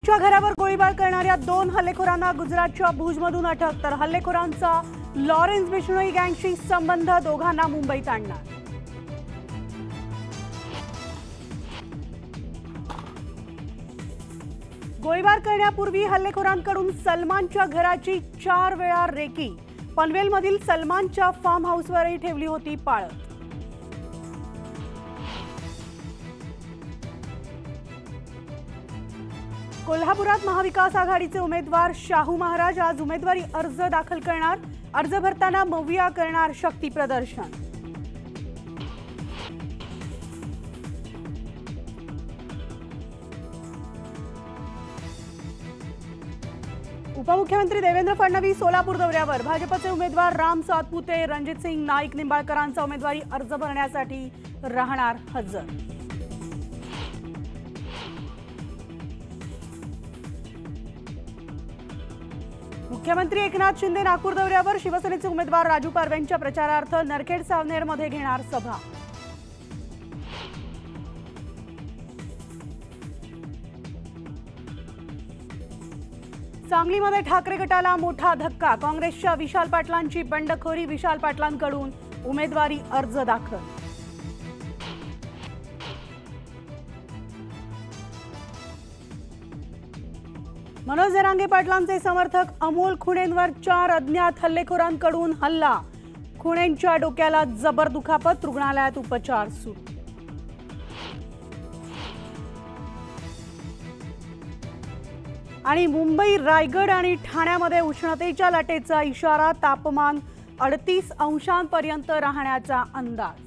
च्या घरावर गोळीबार करणाऱ्या 2 हल्लेखोरांना गुजरातच्या भुजमधून अटक। तर हल्लेखोरांचा लॉरेन्स बिश्नोई गँगशी संबंध, दोघांना मुंबईत आणणार। गोळीबार करण्यापूर्वी हल्लेखोरांकडून सलमानच्या घराची 4 वेळा रेकी। पनवेलमधील सलमानच्या फार्म हाऊसवरही ठेवली होती पाळत। कोल्हापुरात महाविकास आघाडीचे उमेदवार शाहू महाराज आज उमेदवारी अर्ज दाखल करणार। अर्ज भरताना मविया करणार शक्ती प्रदर्शन। उपमुख्यमंत्री देवेंद्र फडणवीस सोलापूर दौऱ्यावर। भाजपचे उमेदवार राम सातपुते, रणजितसिंग नाईक निंबाळकरांचा उमेदवारी अर्ज भरण्यासाठी राहणार हजर। मुख्यमंत्री एकनाथ शिंदे नागपूर दौऱ्यावर। शिवसेनेचे उमेदवार राजू पारवेंच्या प्रचारार्थ नरखेड सावनेरमध्ये घेणार सभा। सांगलीमध्ये ठाकरे गटाला मोठा धक्का। काँग्रेसच्या विशाल पाटलांची बंडखोरी, विशाल पाटलांकडून उमेदवारी अर्ज दाखल। मनोज जरांगे पाटलांचे समर्थक अमोल खुणेंवर 4 अज्ञात हल्लेखोरांकडून हल्ला। खुणेंच्या डोक्याला जबर दुखापत, रुग्णालयात उपचार सुरू। आणि मुंबई, रायगड आणि ठाण्यामध्ये उष्णतेच्या लाटेचा इशारा। तापमान 38 अंशांपर्यंत राहण्याचा अंदाज।